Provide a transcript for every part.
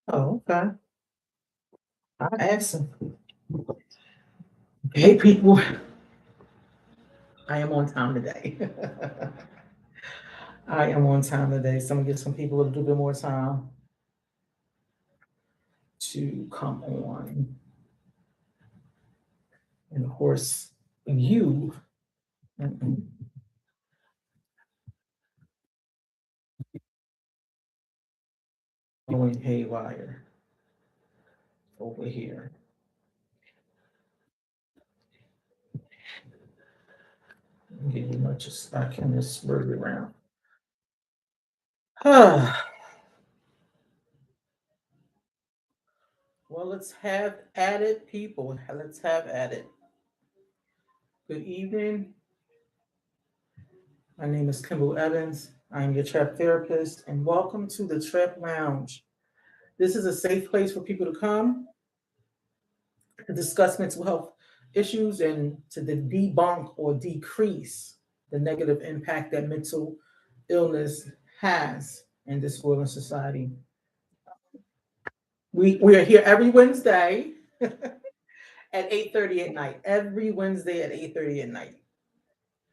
Oh, okay. I asked him. Hey, people, I am on time today. I am on time today. So I'm gonna give some people a little bit more time to come on. And of course, you going haywire over here. Give you much as I can just spurt it around. Well, let's have at it, people. Let's have at it. Good evening. My name is Kimble Evans. I'm your trap therapist, and welcome to the Trap Lounge. This is a safe place for people to come to discuss mental health issues and to debunk or decrease the negative impact that mental illness has in this world and society. We are here every Wednesday at 8:30 at night. Every Wednesday at 8:30 at night.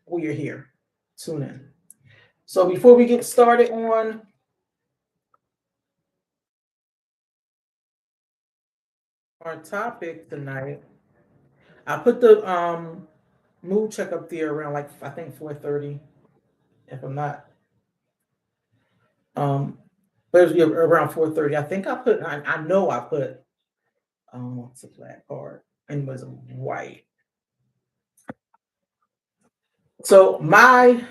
We are here. Tune in. So before we get started on our topic tonight, I put the mood check up there around like I think 4:30, if I'm not but it was around 4:30. I think I know I put it's a black card and it was white. So my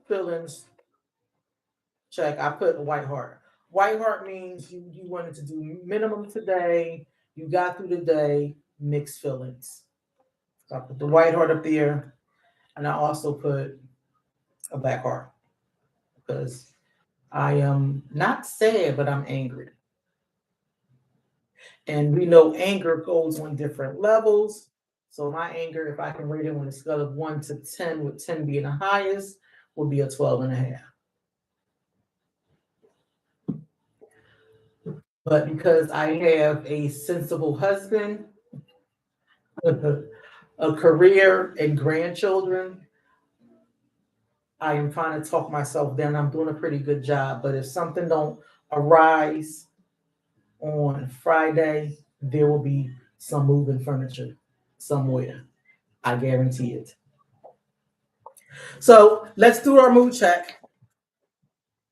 feelings check, I put white heart. White heart means you wanted to do minimum today, you got through the day, mixed feelings. So I put the white heart up there, and I also put a black heart because I am not sad, but I'm angry. And we know anger goes on different levels. So my anger, if I can rate it on a scale of 1 to 10, with 10 being the highest, would be a 12 and a half. But because I have a sensible husband, a career, and grandchildren, I am trying to talk myself down. I'm doing a pretty good job. But if something don't arise on Friday, there will be some moving furniture somewhere. I guarantee it. So let's do our mood check.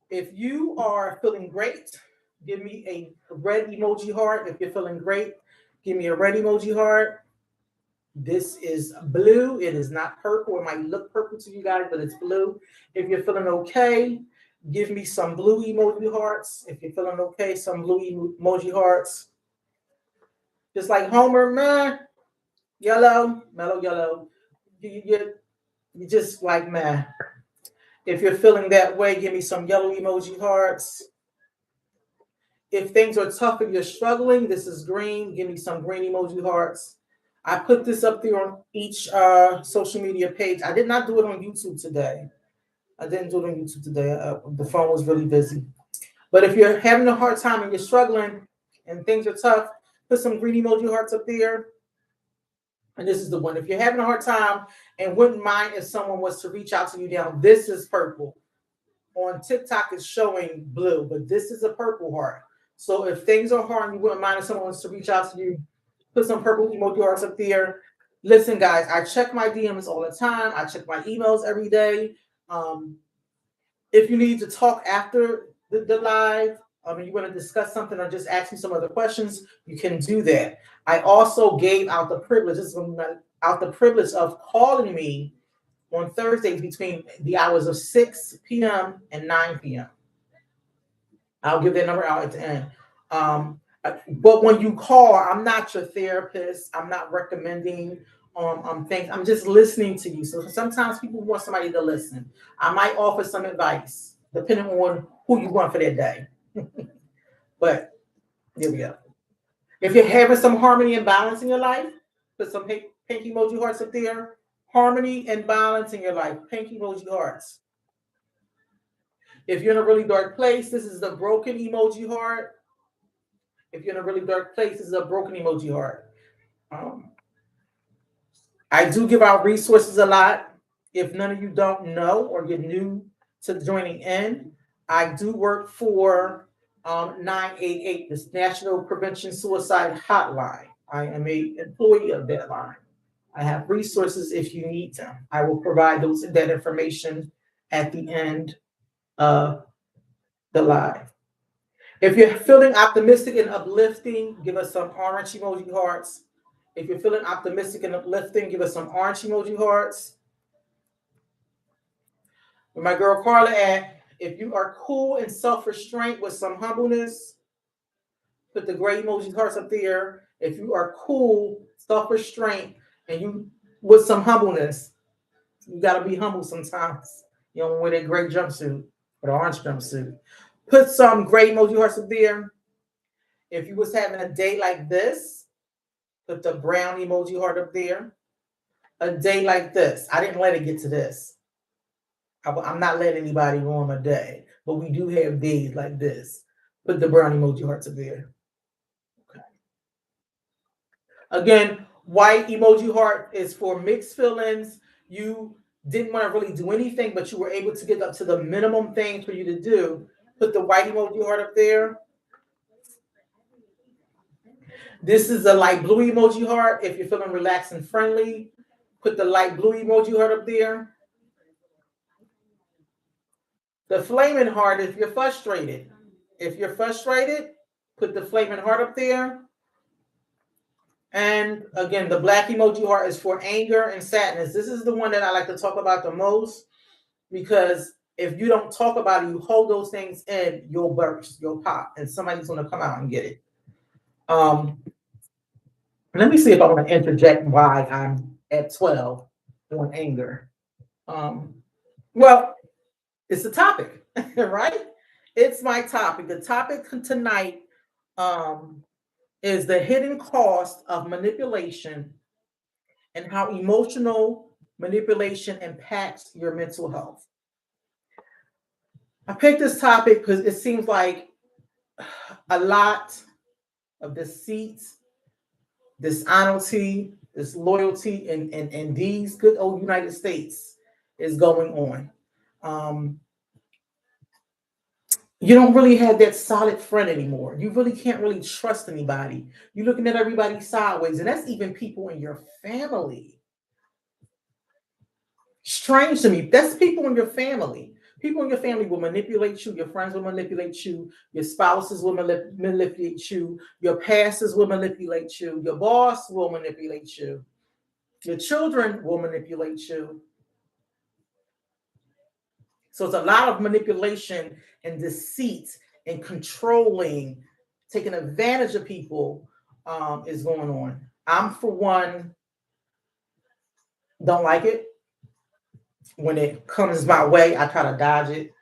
If you are feeling great, give me a red emoji heart. If you're feeling great, give me a red emoji heart. This is blue. It is not purple. It might look purple to you guys, but it's blue. If you're feeling okay, give me some blue emoji hearts. If you're feeling okay, some blue emoji hearts. Just like Homer, man, yellow, mellow yellow. You just like man. If you're feeling that way, give me some yellow emoji hearts. If things are tough and you're struggling, this is green. Give me some green emoji hearts. I put this up there on each social media page. I did not do it on YouTube today. I didn't do it on YouTube today. The phone was really busy. But if you're having a hard time and you're struggling and things are tough, put some green emoji hearts up there. And this is the one. If you're having a hard time and wouldn't mind if someone was to reach out to you now, this is purple. On TikTok, it's showing blue, but this is a purple heart. So if things are hard and you wouldn't mind if someone wants to reach out to you, put some purple emoji hearts up there. Listen, guys, I check my DMs all the time. I check my emails every day. If you need to talk after the live, you want to discuss something or just ask me some other questions, you can do that. I also gave out the privilege, out the privilege of calling me on Thursdays between the hours of 6 p.m. and 9 p.m. I'll give that number out at the end. But when you call, I'm not your therapist. I'm not recommending things. I'm just listening to you. So sometimes people want somebody to listen. I might offer some advice depending on who you want for that day. But here we go. If you're having some harmony and balance in your life, put some pink emoji hearts up there. Harmony and balance in your life. Pink emoji hearts. If you're in a really dark place, this is the broken emoji heart. If you're in a really dark place, this is a broken emoji heart. Um, I do give out resources a lot. If none of you don't know or you're new to joining in, I do work for 988, this National Prevention Suicide Hotline. I am a employee of that line. I have resources if you need them. I will provide that information at the end of the live. If you're feeling optimistic and uplifting, give us some orange emoji hearts. If you're feeling optimistic and uplifting, give us some orange emoji hearts. With my girl Carla at, if you are cool and self-restraint with some humbleness, put the gray emoji hearts up there. If you are cool, self-restraint, and you with some humbleness, you gotta be humble sometimes. You don't wear that gray jumpsuit or the orange jumpsuit. Put some gray emoji hearts up there. If you was having a day like this, put the brown emoji heart up there. A day like this. I didn't let it get to this. I'm not letting anybody ruin my day, but we do have days like this. Put the brown emoji hearts up there. Okay. Again, white emoji heart is for mixed feelings. You didn't want to really do anything, but you were able to get up to the minimum thing for you to do. Put the white emoji heart up there. This is a light blue emoji heart. If you're feeling relaxed and friendly, put the light blue emoji heart up there. The flaming heart, if you're frustrated. If you're frustrated, put the flaming heart up there. And again, the black emoji heart is for anger and sadness. This is the one that I like to talk about the most, because if you don't talk about it, you hold those things in, you'll burst, you'll pop, and somebody's going to come out and get it. Let me see if I want to interject why I'm at 12 on anger. Well, it's a topic, right? It's my topic. The topic tonight is the hidden cost of manipulation and how emotional manipulation impacts your mental health. I picked this topic because it seems like a lot of deceit, dishonesty, disloyalty in these good old United States is going on. You don't really have that solid friend anymore. You really can't really trust anybody. You're looking at everybody sideways, and that's even people in your family. Strange to me. That's people in your family. People in your family will manipulate you. Your friends will manipulate you. Your spouses will manipulate you. Your pastors will manipulate you. Your boss will manipulate you. Your children will manipulate you. So it's a lot of manipulation and deceit and controlling, taking advantage of people is going on. I'm, for one, don't like it. When it comes my way, I try to dodge it.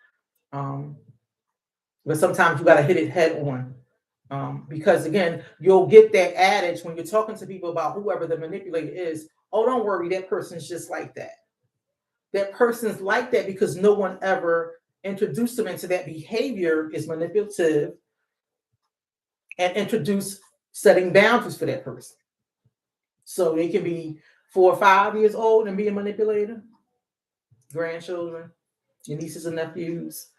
But sometimes you got to hit it head on. Because again, you'll get that adage when you're talking to people about whoever the manipulator is. Oh, don't worry, that person's just like that. That person's like that because no one ever introduced them into that behavior is manipulative and introduce setting boundaries for that person. So they can be 4 or 5 years old and be a manipulator, grandchildren, your nieces and nephews.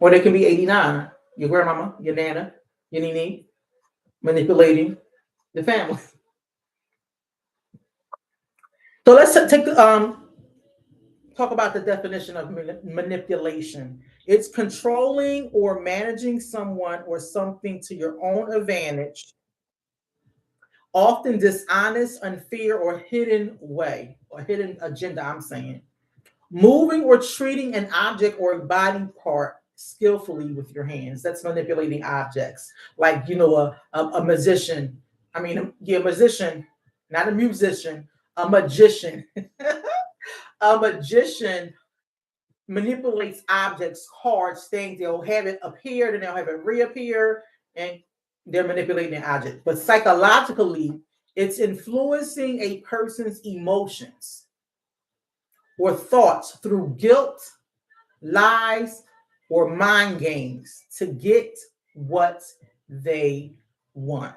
Or they can be 89, your grandmama, your nana, your nini, manipulating the family. So let's take talk about the definition of manipulation. It's controlling or managing someone or something to your own advantage, often dishonest, unfair, or hidden way, or hidden agenda, I'm saying. Moving or treating an object or a body part skillfully with your hands. That's manipulating objects. Like, a musician. A musician, not a musician, a magician. A magician manipulates objects, cards, things. They'll have it appear, then they'll have it reappear, and they're manipulating an object. But psychologically, it's influencing a person's emotions or thoughts through guilt, lies, or mind games to get what they want.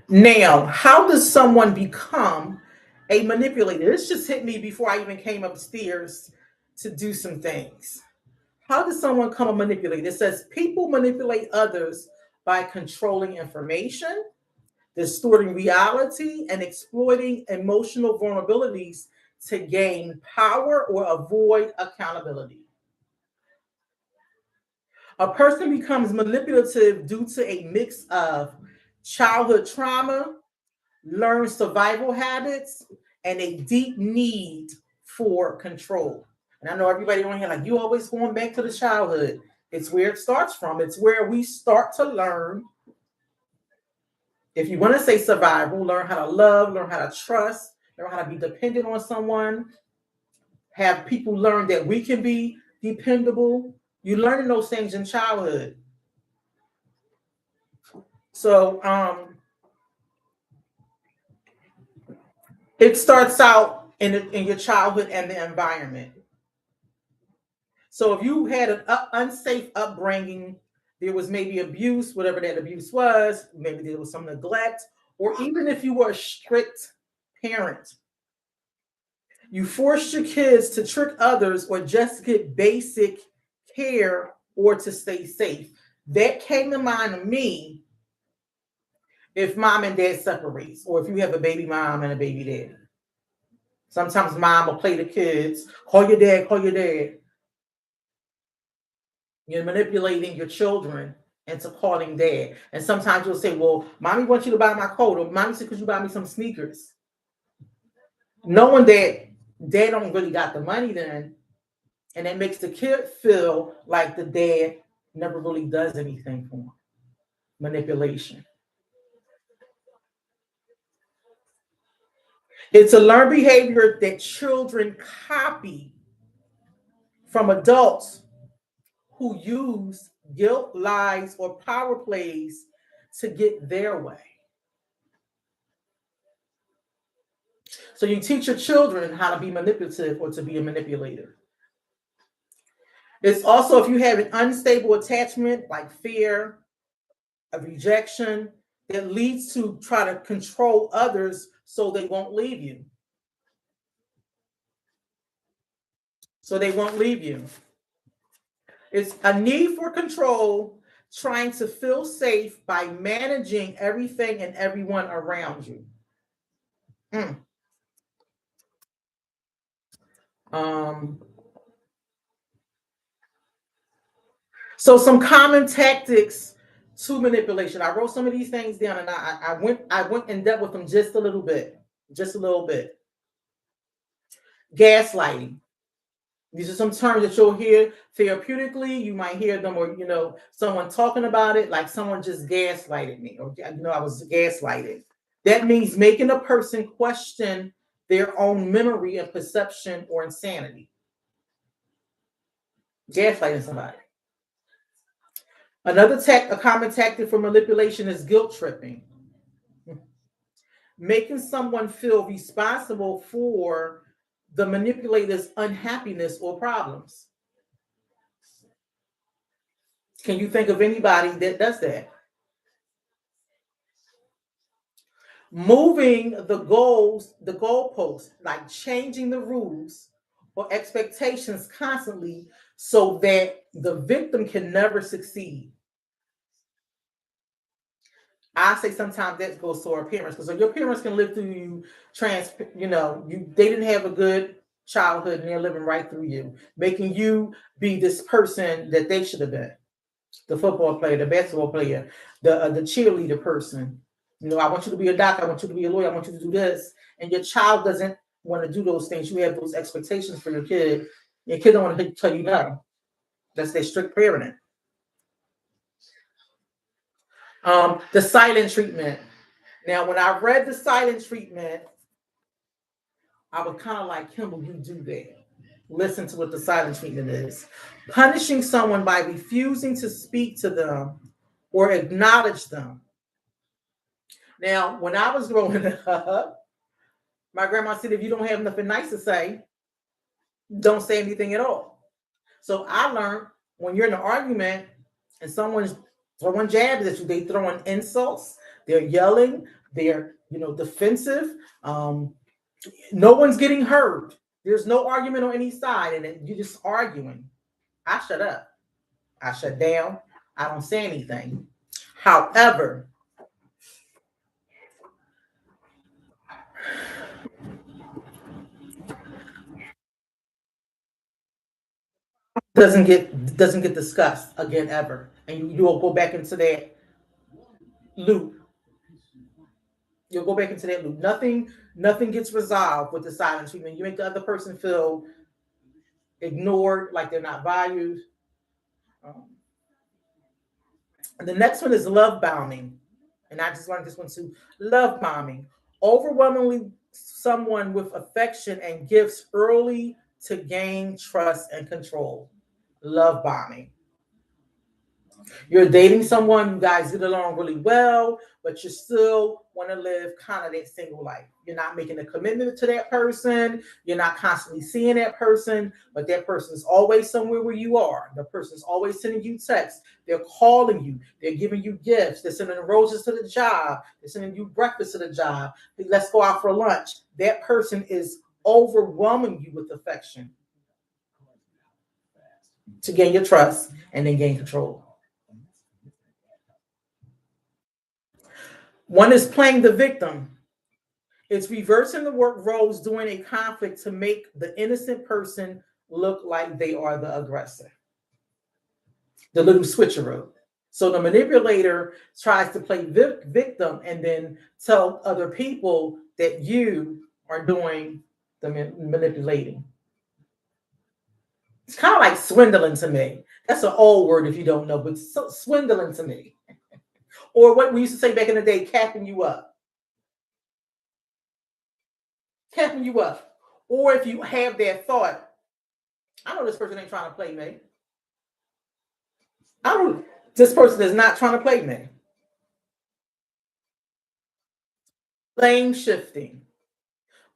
Now, how does someone become a manipulator? This just hit me before I even came upstairs to do some things. How does someone become a manipulator? It says people manipulate others by controlling information, distorting reality, and exploiting emotional vulnerabilities to gain power or avoid accountability. A person becomes manipulative due to a mix of childhood trauma, learned survival habits, and a deep need for control. And I know everybody on here, like, you always going back to the childhood. It's where it starts from. It's where we start to learn. If you want to say survival, learn how to love, learn how to trust, learn how to be dependent on someone, have people learn that we can be dependable. You learning those things in childhood. So it starts out in your childhood and the environment. So if you had an unsafe upbringing, there was maybe abuse, whatever that abuse was, maybe there was some neglect, or even if you were a strict parent, you forced your kids to trick others or just get basic care or to stay safe. That came to mind to me if mom and dad separates, or if you have a baby mom and a baby dad. Sometimes mom will play the kids, call your dad, call your dad. You're manipulating your children into calling dad. And sometimes you'll say, well, mommy wants you to buy my coat, or mommy said, could you buy me some sneakers? Knowing that dad don't really got the money then, and it makes the kid feel like the dad never really does anything for him. Manipulation. It's a learned behavior that children copy from adults who use guilt, lies, or power plays to get their way. So you teach your children how to be manipulative or to be a manipulator. It's also if you have an unstable attachment like fear, a rejection, that leads to try to control others so they won't leave you. So they won't leave you. It's a need for control, trying to feel safe by managing everything and everyone around you. So some common tactics to manipulation. I wrote some of these things down, and I went in depth with them just a little bit, Gaslighting. These are some terms that you'll hear therapeutically. You might hear them, or someone talking about it, like someone just gaslighted me, or I was gaslighted. That means making a person question their own memory and perception or insanity. Gaslighting somebody. A common tactic for manipulation is guilt tripping. Making someone feel responsible for the manipulator's unhappiness or problems. Can you think of anybody that does that? Moving the goalposts, like changing the rules or expectations constantly so that the victim can never succeed. I say sometimes that goes to our parents, because your parents can live through you, they didn't have a good childhood and they're living right through you, making you be this person that they should have been. The football player, the basketball player, the cheerleader person. I want you to be a doctor, I want you to be a lawyer, I want you to do this. And your child doesn't want to do those things. You have those expectations for your kid. Your kid don't want to tell you no. That's their strict parenting. The silent treatment. Now, when I read the silent treatment, I was kind of like, Kimble, you do that. Listen to what the silent treatment is. Punishing someone by refusing to speak to them or acknowledge them. Now, when I was growing up, my grandma said, if you don't have nothing nice to say, don't say anything at all. So I learned when you're in an argument and someone's throwing jabs at you, they throwing insults, they're yelling, they're defensive. No one's getting heard. There's no argument on any side, and then you're just arguing. I shut up. I shut down. I don't say anything. However, doesn't get discussed again ever, and you will go back into that loop. You'll go back into that loop. Nothing gets resolved with the silent treatment. You make the other person feel ignored, like they're not valued. The next one is love bombing, and I just learned this one too. Love bombing, overwhelmingly someone with affection and gifts early to gain trust and control. Love bombing. You're dating someone, you guys get along really well, but you still want to live kind of that single life. You're not making a commitment to that person. You're not constantly seeing that person, but that person is always somewhere where you are. The person's always sending you texts. They're calling you. They're giving you gifts. They're sending roses to the job. They're sending you breakfast to the job. Let's go out for lunch. That person is overwhelming you with affection to gain your trust and then gain control. One is playing the victim. It's reversing the work roles during a conflict to make the innocent person look like they are the aggressor. The little switcheroo. So the manipulator tries to play victim and then tell other people that you are doing the manipulating. It's kind of like swindling to me. That's an old word if you don't know, but swindling to me. Or what we used to say back in the day, capping you up. Capping you up. Or if you have that thought, I know this person ain't trying to play me. This person is not trying to play me. Blame shifting.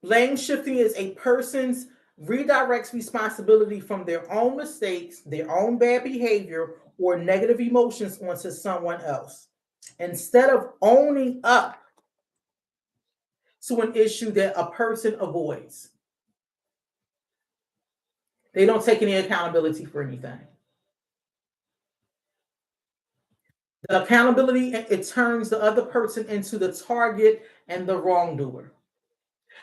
Blame shifting is a person's redirects responsibility from their own mistakes, their own bad behavior, or negative emotions onto someone else, instead of owning up to an issue that a person avoids. They don't take any accountability for anything. The accountability, it turns the other person into the target and the wrongdoer.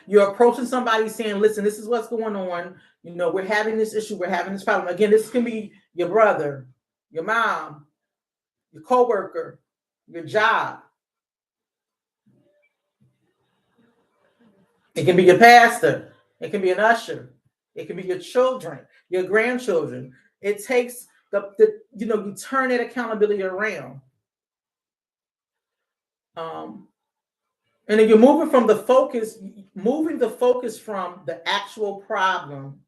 You're approaching somebody saying, listen, this is what's going on. We're having this issue. We're having this problem. Again, this can be your brother, your mom, your coworker, your job. It can be your pastor. It can be an usher. It can be your children, your grandchildren. It takes you turn that accountability around. And then you're moving the focus from the actual problem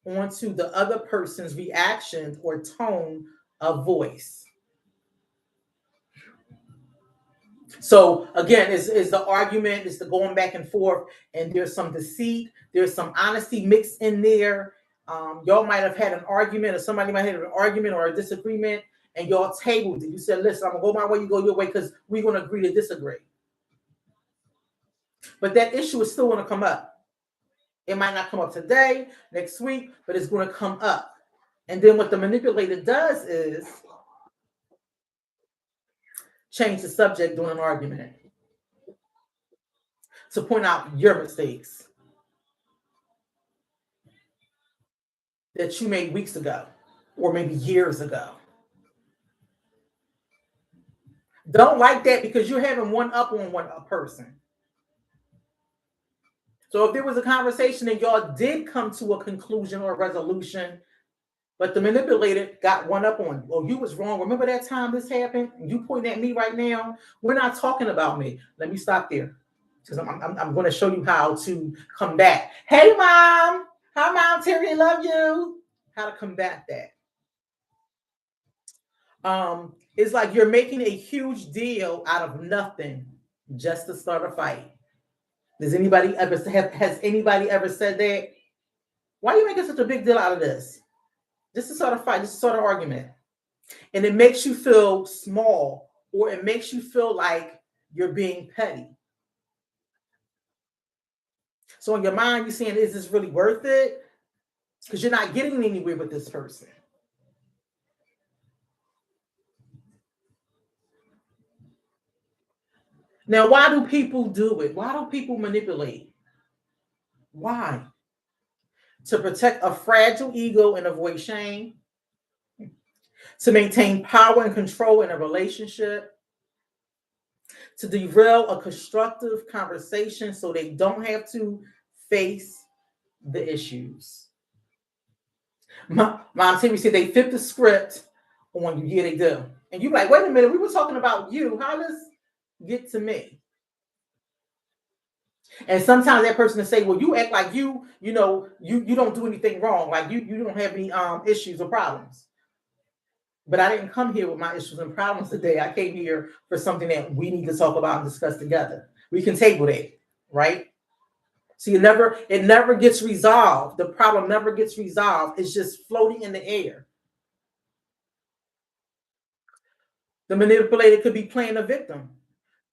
onto the other person's reaction or tone of voice. So again, is the argument, is the going back and forth, and there's some deceit, there's some honesty mixed in there. Y'all might have had an argument, or somebody might have had an argument or a disagreement, and y'all tabled it. You said, listen, I'm gonna go my way, you go your way, because we're gonna agree to disagree. But that issue is still gonna come up. It might not come up today, next week, but it's gonna come up. And then what the manipulator does is change the subject during an argument to point out your mistakes that you made weeks ago or maybe years ago. Don't like that, because you're having one up on a person. So if there was a conversation and y'all did come to a conclusion or a resolution, but the manipulator got one up on you. Oh, you was wrong. Remember that time this happened? You pointing at me right now? We're not talking about me. Let me stop there, because I'm going to show you how to combat. Hey, Mom. Hi, Mom. Terry, love you. How to combat that. It's like you're making a huge deal out of nothing just to start a fight. Has anybody ever said that? Why are you making such a big deal out of this? Just to sort of fight, just to sort of argument. And it makes you feel small, or it makes you feel like you're being petty. So in your mind, you're saying, is this really worth it? Because you're not getting anywhere with this person. Now, why do people do it? Why do people manipulate? Why? To protect a fragile ego and avoid shame, to maintain power and control in a relationship, to derail a constructive conversation so they don't have to face the issues. Mom Timmy said they flip the script on you. Yeah, they do. And you're like, wait a minute, we were talking about you. How does get to me? And sometimes that person will say, well, you act like you don't do anything wrong. Like you don't have any issues or problems. But I didn't come here with my issues and problems today. I came here for something that we need to talk about and discuss together. We can table that, right? So it never gets resolved. The problem never gets resolved. It's just floating in the air. The manipulator could be playing a victim,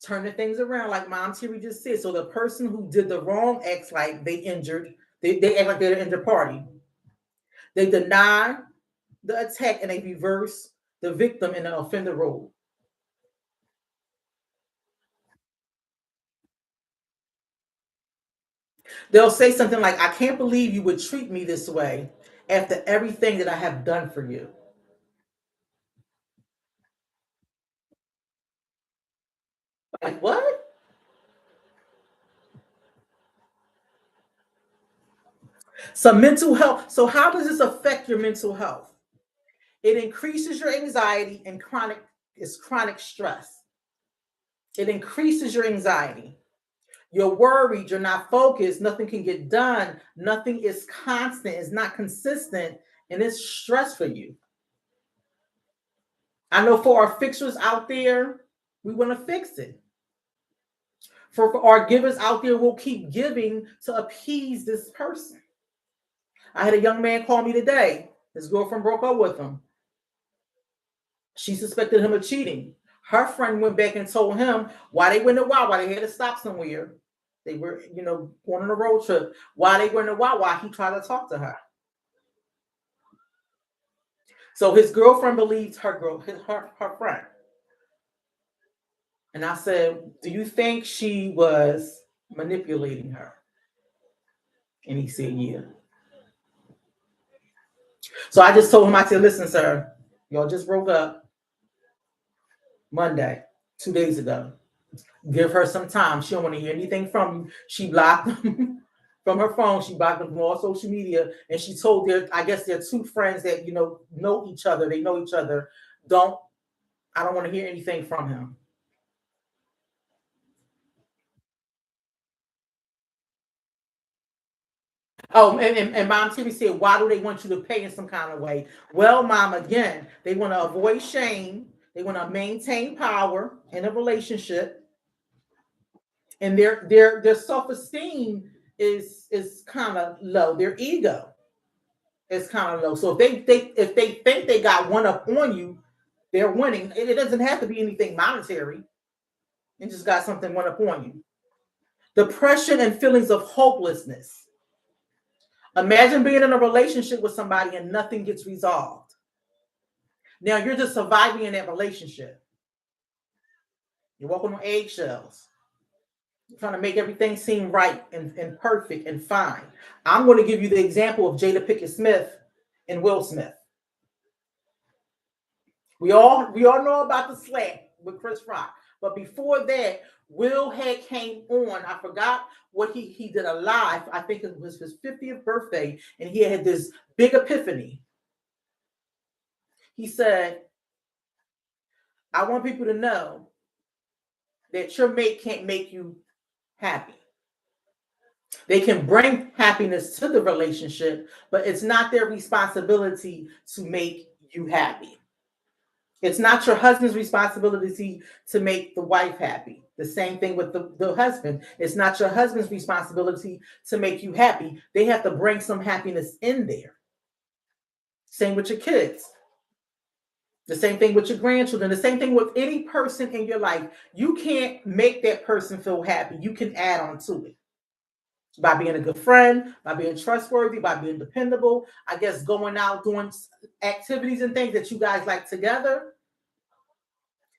turning things around, like Mom Terry just said. So the person who did the wrong acts like they act like they're the injured party. They deny the attack and they reverse the victim in the offender role. They'll say something like, I can't believe you would treat me this way after everything that I have done for you. Like, what? So mental health. So how does this affect your mental health? It increases your anxiety and chronic stress. It increases your anxiety. You're worried, you're not focused, nothing can get done, nothing is constant, it's not consistent, and it's stress for you. I know for our fixers out there, we want to fix it. For our givers out there, we'll keep giving to appease this person. I had a young man call me today. His girlfriend broke up with him. She suspected him of cheating. Her friend went back and told him why they went to Wawa. They had to stop somewhere. They were, going on a road trip. While they were in the Wawa, he tried to talk to her. So his girlfriend believed her friend. And I said, do you think she was manipulating her? And he said, yeah. So I just told him, I said, listen, sir, y'all just broke up Monday, 2 days ago. Give her some time. She don't want to hear anything from you. She blocked them from her phone. She blocked them from all social media. And she told I guess they're two friends that, know each other. They know each other. I don't want to hear anything from him. Oh, and Mom Timmy said, why do they want you to pay in some kind of way? Well, Mom, again, they want to avoid shame. They want to maintain power in a relationship. And their self-esteem is kind of low. Their ego is kind of low. So if they think they got one up on you, they're winning. It doesn't have to be anything monetary. It just got something one up on you. Depression and feelings of hopelessness. Imagine being in a relationship with somebody and nothing gets resolved. Now you're just surviving in that relationship. You're walking on eggshells. You're trying to make everything seem right and perfect and fine. I'm going to give you the example of Jada Pinkett Smith and Will Smith. We all know about the slap with Chris Rock. But before that, Will had came on. I forgot what he did a live. I think it was his 50th birthday, and he had this big epiphany. He said, I want people to know that your mate can't make you happy. They can bring happiness to the relationship, but it's not their responsibility to make you happy. It's not your husband's responsibility to make the wife happy. The same thing with the husband. It's not your husband's responsibility to make you happy. They have to bring some happiness in there. Same with your kids. The same thing with your grandchildren. The same thing with any person in your life. You can't make that person feel happy. You can add on to it by being a good friend, by being trustworthy, by being dependable. I guess going out doing activities and things that you guys like together.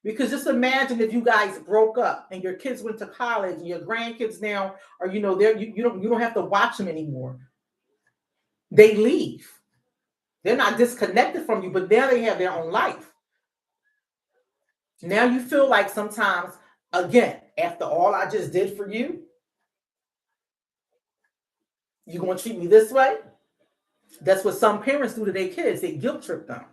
Because just imagine if you guys broke up and your kids went to college and your grandkids now are, you don't have to watch them anymore. They leave. They're not disconnected from you, but now they have their own life. Now you feel like sometimes, again, after all I just did for you, you gonna treat me this way? That's what some parents do to their kids. They guilt trip them.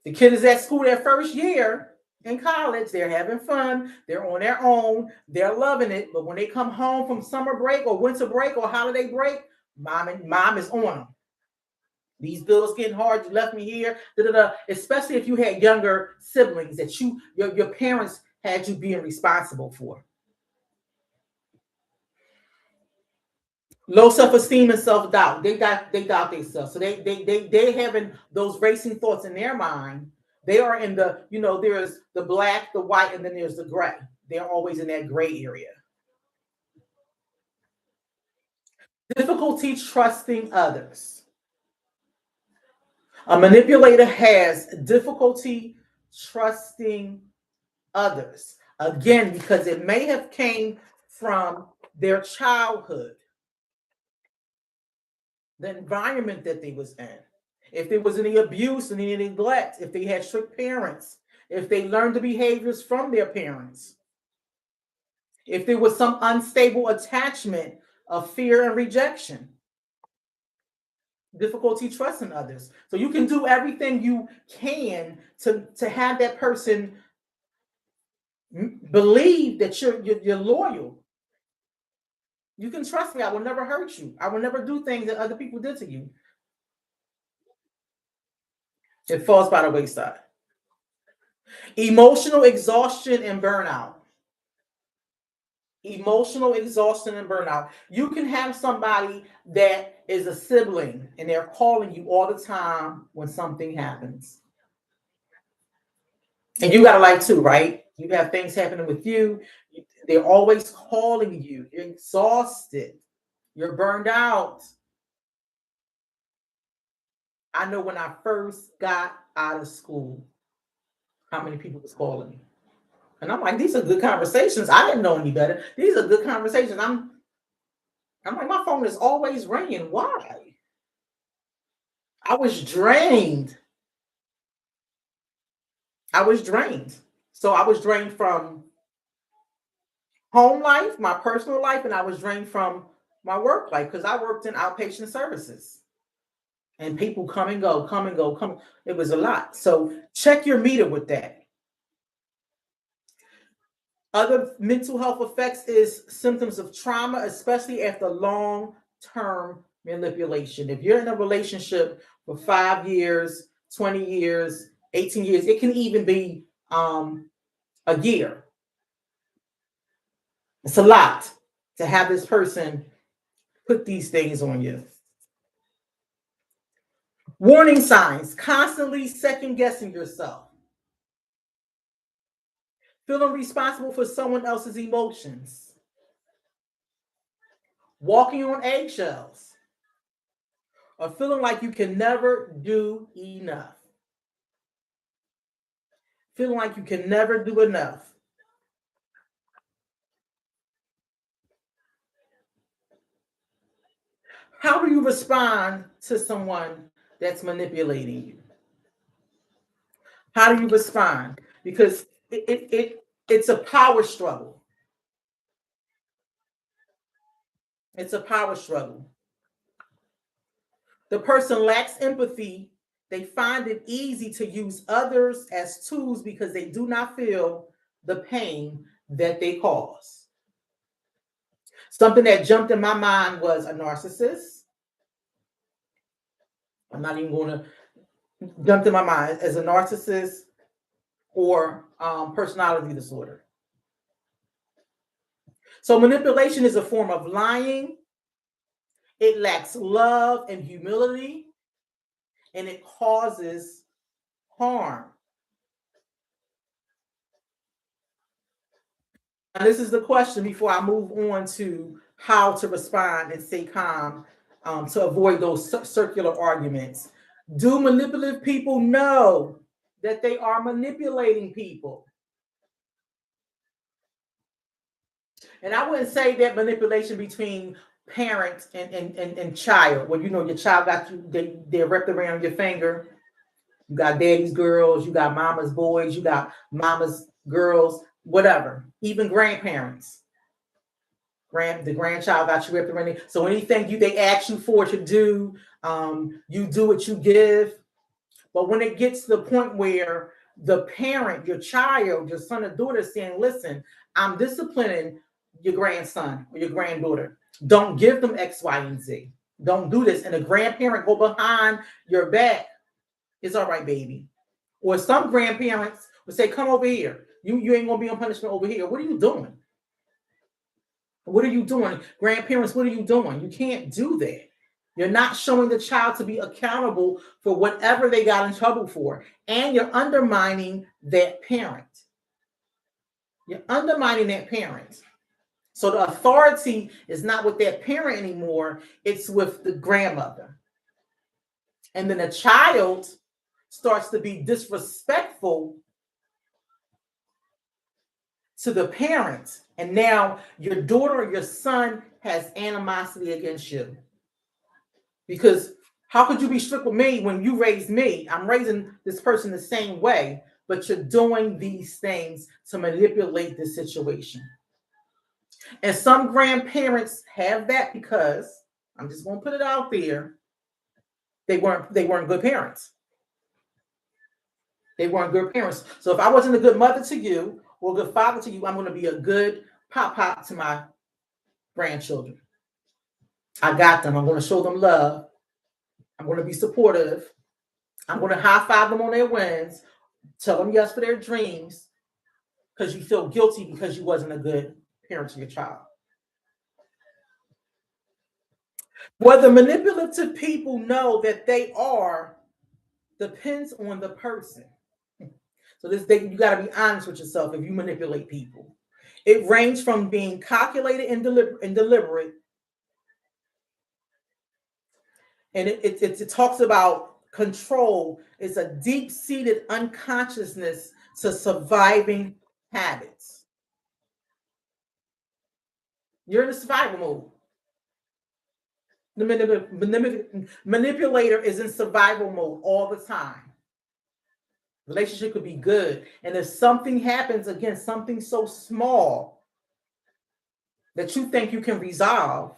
The kid is at school their first year in college. They're having fun. They're on their own. They're loving it. But when they come home from summer break or winter break or holiday break, mom is on them. These bills getting hard. You left me here. Da, da, da. Especially if you had younger siblings that your parents had you being responsible for. Low self-esteem and self-doubt. They doubt themselves. So they having those racing thoughts in their mind. They are in the, there's the black, the white, and then there's the gray. They're always in that gray area. Difficulty trusting others. A manipulator has difficulty trusting others. Again, because it may have came from their childhood, the environment that they was in. If there was any abuse and any neglect, if they had strict parents, if they learned the behaviors from their parents, if there was some unstable attachment of fear and rejection, difficulty trusting others. So you can do everything you can to have that person believe that you're loyal. You can trust me. I will never hurt you. I will never do things that other people did to you. It falls by the wayside. Emotional exhaustion and burnout. Emotional exhaustion and burnout. You can have somebody that is a sibling and they're calling you all the time when something happens. And you got a life too, right? You have things happening with you. They're always calling you. You're exhausted. You're burned out. I know when I first got out of school, how many people was calling me. And I'm like, these are good conversations. I didn't know any better. These are good conversations. I'm like, my phone is always ringing. Why? I was drained. So I was drained from home life, my personal life, and I was drained from my work life because I worked in outpatient services. And people come and go, come and go, come. It was a lot. So check your meter with that. Other mental health effects is symptoms of trauma, especially after long-term manipulation. If you're in a relationship for 5 years, 20 years, 18 years, it can even be a year. It's a lot to have this person put these things on you. Warning signs: constantly second guessing yourself, feeling responsible for someone else's emotions, walking on eggshells, or feeling like you can never do enough. Feeling like you can never do enough. How do you respond to someone that's manipulating you? How do you respond? Because it's a power struggle. It's a power struggle. The person lacks empathy. They find it easy to use others as tools because they do not feel the pain that they cause. Something that jumped in my mind was a narcissist. I'm not even going to jump in my mind as a narcissist or personality disorder. So manipulation is a form of lying. It lacks love and humility. and it causes harm. And this is the question before I move on to how to respond and stay calm, to avoid those circular arguments. Do manipulative people know that they are manipulating people? And I wouldn't say that manipulation between parent and child, where your child got you, they're wrapped around your finger. You got daddy's girls, you got mama's boys, you got mama's girls, whatever. Even grandparents. The grandchild got you wrapped around it. So anything they ask you for to do, you do what you give. But when it gets to the point where the parent, your child, your son or daughter is saying, listen, I'm disciplining your grandson or your granddaughter. Don't give them X, Y, and Z. Don't do this. And a grandparent go behind your back. It's all right, baby. Or some grandparents would say, come over here. You ain't going to be on punishment over here. What are you doing? What are you doing? Grandparents, what are you doing? You can't do that. You're not showing the child to be accountable for whatever they got in trouble for. And you're undermining that parent. You're undermining that parent. So the authority is not with that parent anymore. It's with the grandmother. And then the child starts to be disrespectful to the parent. And now your daughter or your son has animosity against you. Because how could you be strict with me when you raised me? I'm raising this person the same way, but you're doing these things to manipulate the situation. And some grandparents have that because, I'm just going to put it out there, they weren't good parents. They weren't good parents. So if I wasn't a good mother to you or a good father to you, I'm going to be a good pop to my grandchildren. I got them. I'm going to show them love. I'm going to be supportive. I'm going to high five them on their wins. Tell them yes for their dreams, because you feel guilty because you wasn't a good parent to your child. Whether manipulative people know that they are depends on the person. So you got to be honest with yourself if you manipulate people. It ranges from being calculated and deliberate. And it talks about control. It's a deep-seated unconsciousness to surviving habits. You're in a survival mode. The manipulator is in survival mode all the time. Relationship could be good. And if something happens, again, something so small that you think you can resolve,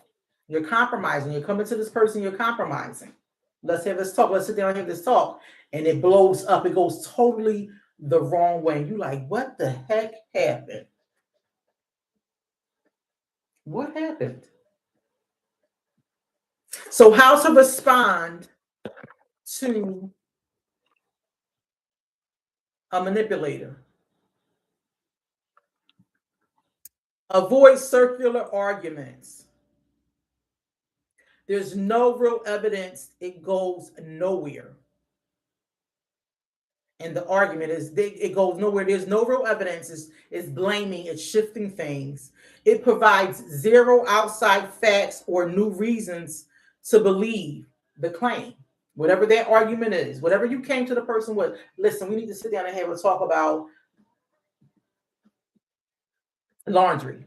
you're compromising. You're coming to this person, you're compromising. Let's have this talk. Let's sit down and have this talk. And it blows up. It goes totally the wrong way. And you're like, what the heck happened? What happened? So how to respond to a manipulator? Avoid circular arguments. There's no real evidence. It goes nowhere. And the argument is it goes nowhere. There's no real evidence. It's blaming. It's shifting things. It provides zero outside facts or new reasons to believe the claim. Whatever that argument is, whatever you came to the person with, listen, we need to sit down and have a talk about laundry.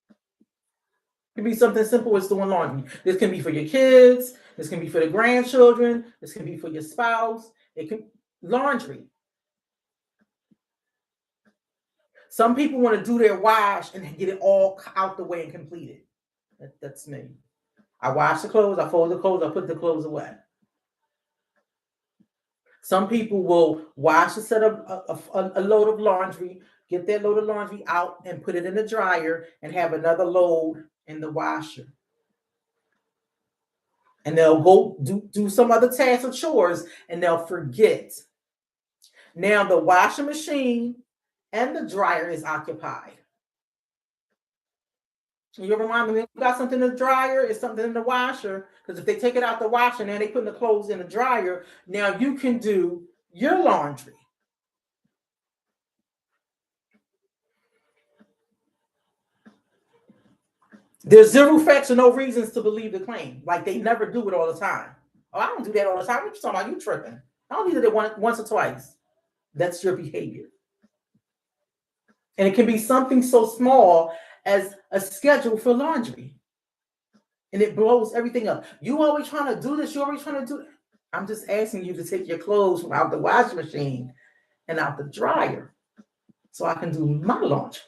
It can be something simple as doing laundry. This can be for your kids. This can be for the grandchildren. This can be for your spouse. It can laundry. Some people want to do their wash and get it all out the way and complete it. That's me. I wash the clothes, I fold the clothes, I put the clothes away. Some people will wash a set of a load of laundry, get that load of laundry out and put it in the dryer and have another load in the washer. And they'll go do some other tasks or chores and they'll forget. Now the washing machine and the dryer is occupied. You remind me, you got something in the dryer, it's something in the washer. Because if they take it out the washer and then they put the clothes in the dryer, now you can do your laundry. There's zero facts or no reasons to believe the claim. Like they never do it all the time. Oh, I don't do that all the time. What you talking about? You tripping. I only did it once or twice. That's your behavior. And it can be something so small as a schedule for laundry. And it blows everything up. You always trying to do this. You always trying to do it. I'm just asking you to take your clothes from out the washing machine and out the dryer so I can do my laundry.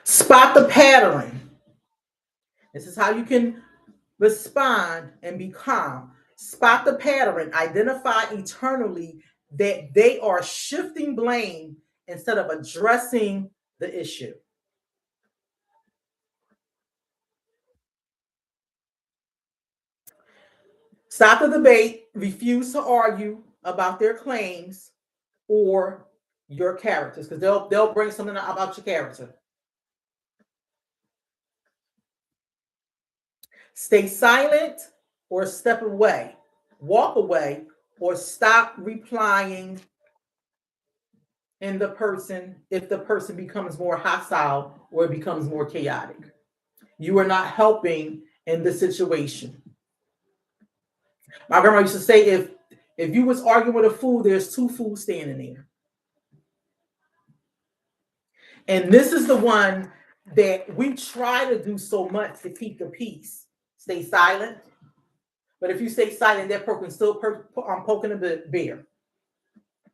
Spot the pattern. This is how you can respond and be calm. Spot the pattern. Identify eternally that they are shifting blame instead of addressing the issue. Stop the debate. Refuse to argue about their claims or your characters because they'll bring something about your character. Stay silent or step away. Walk away or stop replying in the person if the person becomes more hostile or it becomes more chaotic. You are not helping in the situation. My grandma used to say if you was arguing with a fool, there's two fools standing there. And this is the one that we try to do so much to keep the peace. Stay silent. But if you stay silent, that person still poking the bear.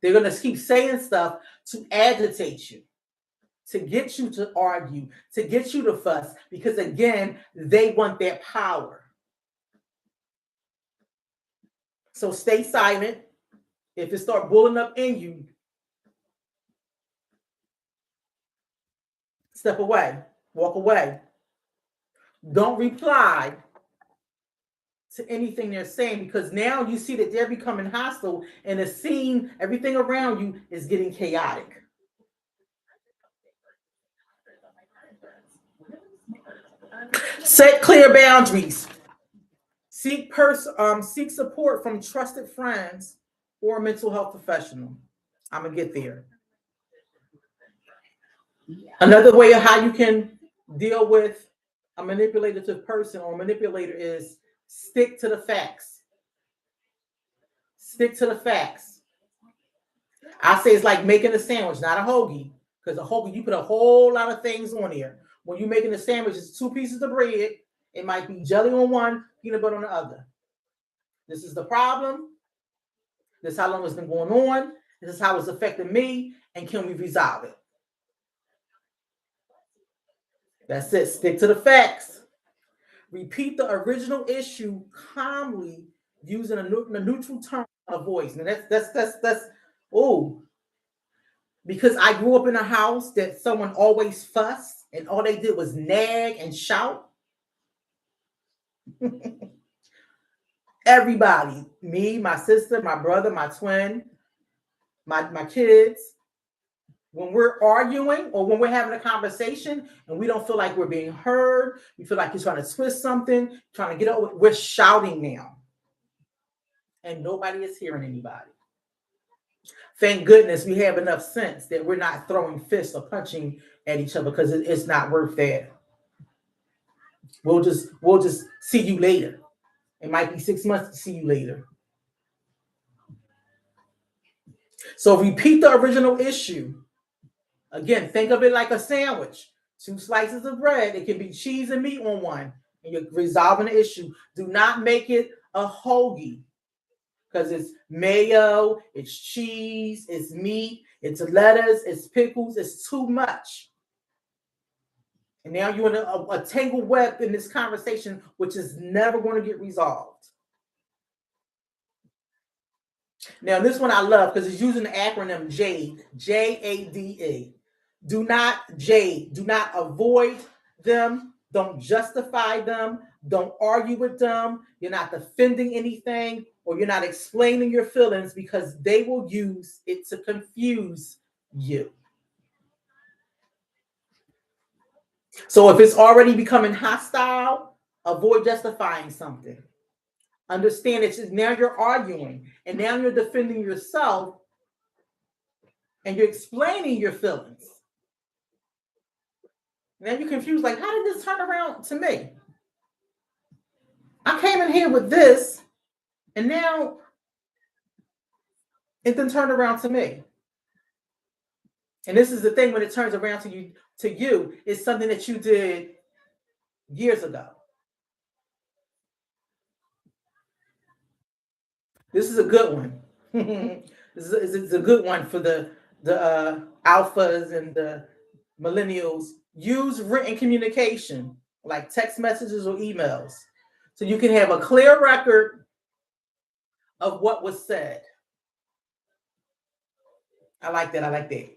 They're going to keep saying stuff to agitate you, to get you to argue, to get you to fuss, because again, they want that power. So stay silent. If it start building up in you, step away, walk away. Don't reply to anything they're saying because now you see that they're becoming hostile and the scene, everything around you is getting chaotic. Set clear boundaries. Seek support from trusted friends or a mental health professional. I'm gonna get there. Another way of how you can deal with a manipulative person or manipulator is stick to the facts. Stick to the facts. I say it's like making a sandwich, not a hoagie. Because a hoagie, you put a whole lot of things on there. When you're making a sandwich, it's 2 pieces of bread. It might be jelly on one, peanut butter on the other. This is the problem. This is how long it's been going on. This is how it's affecting me. And can we resolve it? That's it. Stick to the facts. Repeat the original issue calmly using a neutral tone of voice. And that's because I grew up in a house that someone always fussed and all they did was nag and shout. Everybody, me, my sister, my brother, my twin, my kids, when we're arguing or when we're having a conversation and we don't feel like we're being heard, we feel like he's trying to twist something, trying to get over, we're shouting now. And nobody is hearing anybody. Thank goodness we have enough sense that we're not throwing fists or punching at each other because it's not worth that. We'll just see you later. It might be 6 months to see you later. So repeat the original issue. Again, think of it like a sandwich. 2 slices of bread. It can be cheese and meat on one. And you're resolving the issue. Do not make it a hoagie. Because it's mayo, it's cheese, it's meat, it's lettuce, it's pickles, it's too much. And now you're in a tangled web in this conversation, which is never going to get resolved. Now, this one I love because it's using the acronym JADE, Jade. Do not jade. Do not avoid them. Don't justify them. Don't argue with them. You're not defending anything or you're not explaining your feelings because they will use it to confuse you. So if it's already becoming hostile, avoid justifying something. Understand that now you're arguing and now you're defending yourself and you're explaining your feelings. Now you're confused, like, how did this turn around to me? I came in here with this, and now it then turned around to me. And this is the thing, when it turns around to you, it's something that you did years ago. This is a good one. This is a good one for the alphas and the millennials. Use written communication, like text messages or emails, so you can have a clear record of what was said. I like that. I like that.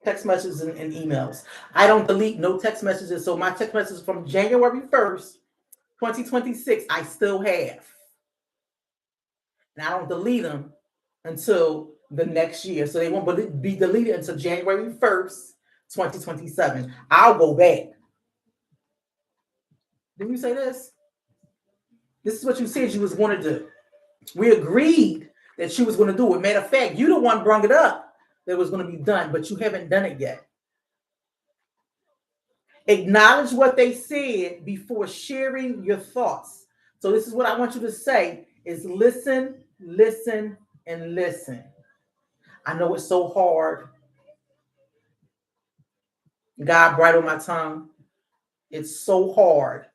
Text messages and emails. I don't delete no text messages. So my text messages from January 1st, 2026, I still have. And I don't delete them until the next year. So they won't be deleted until January 1st, 2027. I'll go back. Didn't you say this? This is what you said you was going to do. We agreed that you was going to do it. Matter of fact, you the one brought it up that it was going to be done, but you haven't done it yet. Acknowledge what they said before sharing your thoughts. So this is what I want you to say is listen, listen, and listen. I know it's so hard. God bridled my tongue. It's so hard.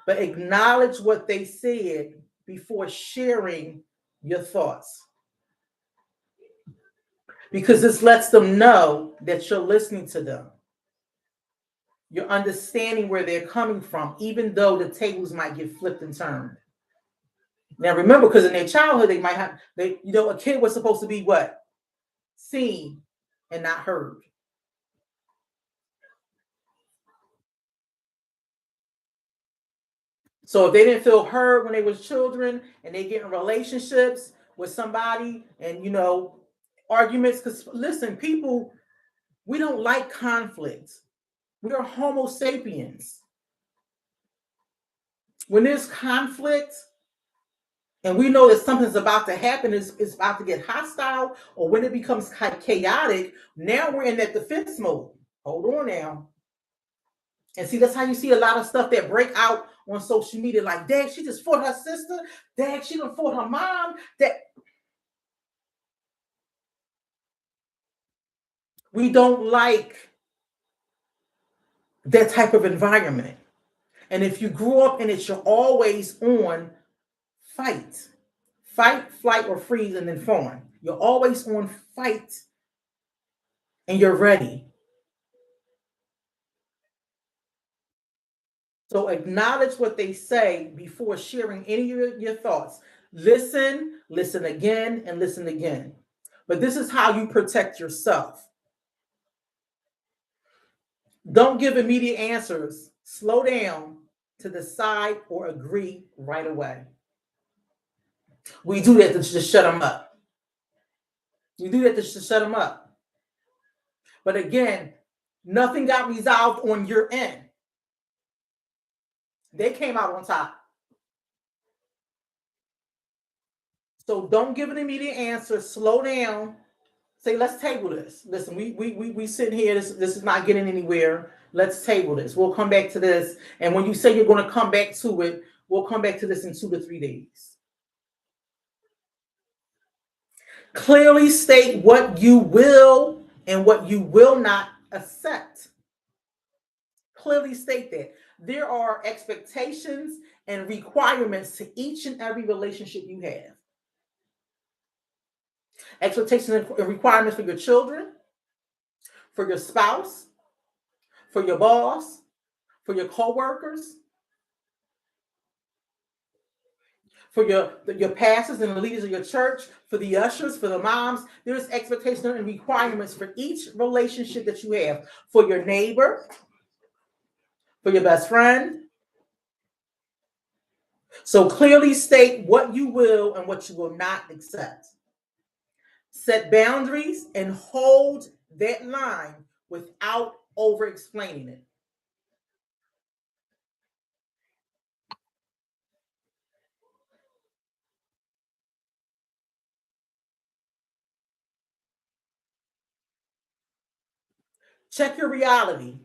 But acknowledge what they said before sharing your thoughts. Because this lets them know that you're listening to them. You're understanding where they're coming from, even though the tables might get flipped and turned. Now remember, because in their childhood, a kid was supposed to be what? Seen and not heard. So if they didn't feel heard when they was children and they get in relationships with somebody and, arguments, because listen, people, we don't like conflict. We are Homo sapiens. When there's conflict and we know that something's about to happen, it's about to get hostile, or when it becomes chaotic, now we're in that defense mode. Hold on now. And see, that's how you see a lot of stuff that break out on social media. Like, dang, she just fought her sister. Dang, she done fought her mom. We don't like that type of environment. And if you grew up in it, you're always on fight, flight, or freeze, and then fawn. You're always on fight, and you're ready. So acknowledge what they say before sharing any of your thoughts. Listen, listen again, and listen again. But this is how you protect yourself. Don't give immediate answers. Slow down to decide or agree right away. We do that to just shut them up. You do that to just shut them up. But again, nothing got resolved on your end. They came out on top. So don't give an immediate answer. Slow down. Say, let's table this. Listen, we sitting here. This is not getting anywhere. Let's table this. We'll come back to this. And when you say you're going to come back to it, we'll come back to this in 2 to 3 days. Clearly state what you will and what you will not accept. Clearly state that. There are expectations and requirements to each and every relationship you have. Expectations and requirements for your children, for your spouse, for your boss, for your co-workers, for your pastors and the leaders of your church, for the ushers, for the moms. There's expectations and requirements for each relationship that you have, for your neighbor, for your best friend. So clearly state what you will and what you will not accept. Set boundaries and hold that line without over-explaining it. Check your reality.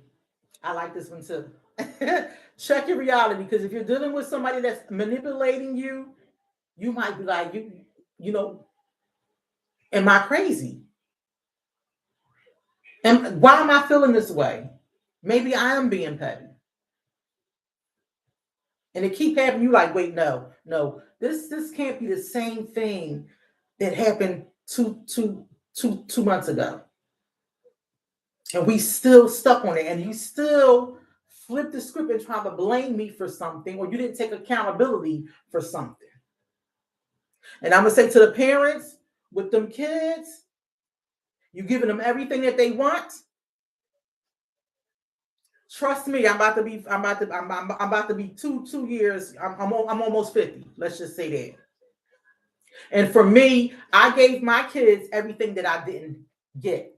I like this one too. Check your reality, because if you're dealing with somebody that's manipulating you, you might be like, you know, am I crazy? And why am I feeling this way? Maybe I am being petty. And it keep happening. You like, wait, no, this can't be the same thing that happened two months ago. And we still stuck on it, and you still flip the script and try to blame me for something, or you didn't take accountability for something. And I'm gonna say to the parents with them kids, you giving them everything that they want. Trust me, I'm about to be 2 years. I'm almost 50. Let's just say that. And for me, I gave my kids everything that I didn't get.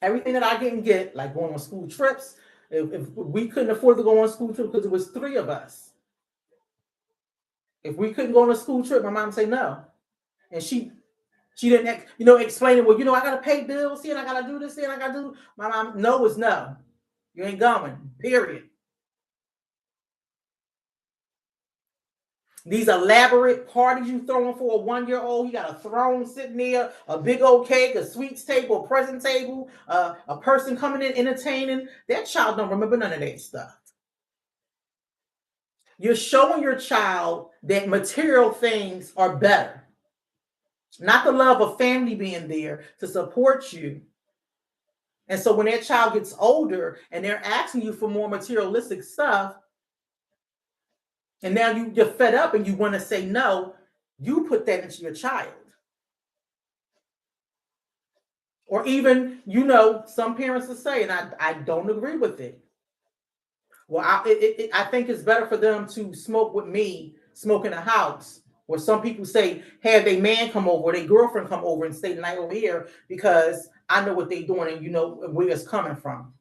Everything that I didn't get, like going on school trips. If we couldn't afford to go on school trip because it was three of us. If we couldn't go on a school trip, my mom would say no. And she didn't, explain it. Well, I gotta pay bills here, and I gotta do this here, and I gotta do. My mom, no is no. You ain't going. Period. These elaborate parties you throwing for a 1-year-old, you got a throne sitting there, a big old cake, a sweets table, a present table, a person coming in entertaining. That child don't remember none of that stuff. You're showing your child that material things are better. Not the love of family being there to support you. And so when that child gets older and they're asking you for more materialistic stuff, and now you're fed up and you want to say no, you put that into your child. Or even, some parents will say, and I don't agree with it. Well, I think it's better for them to smoke with me, smoke in a house. Or some people say, have their man come over, or their girlfriend come over and stay the night over here because I know what they're doing and you know where it's coming from.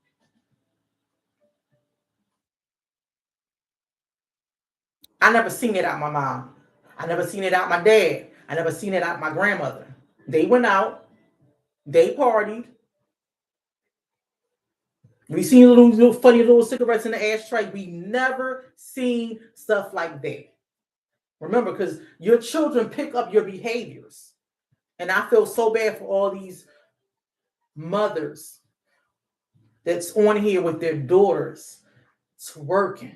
I never seen it out my mom. I never seen it out my dad. I never seen it out my grandmother. They went out, they partied. We seen little funny little cigarettes in the ashtray. We never seen stuff like that. Remember, because your children pick up your behaviors. And I feel so bad for all these mothers that's on here with their daughters twerking,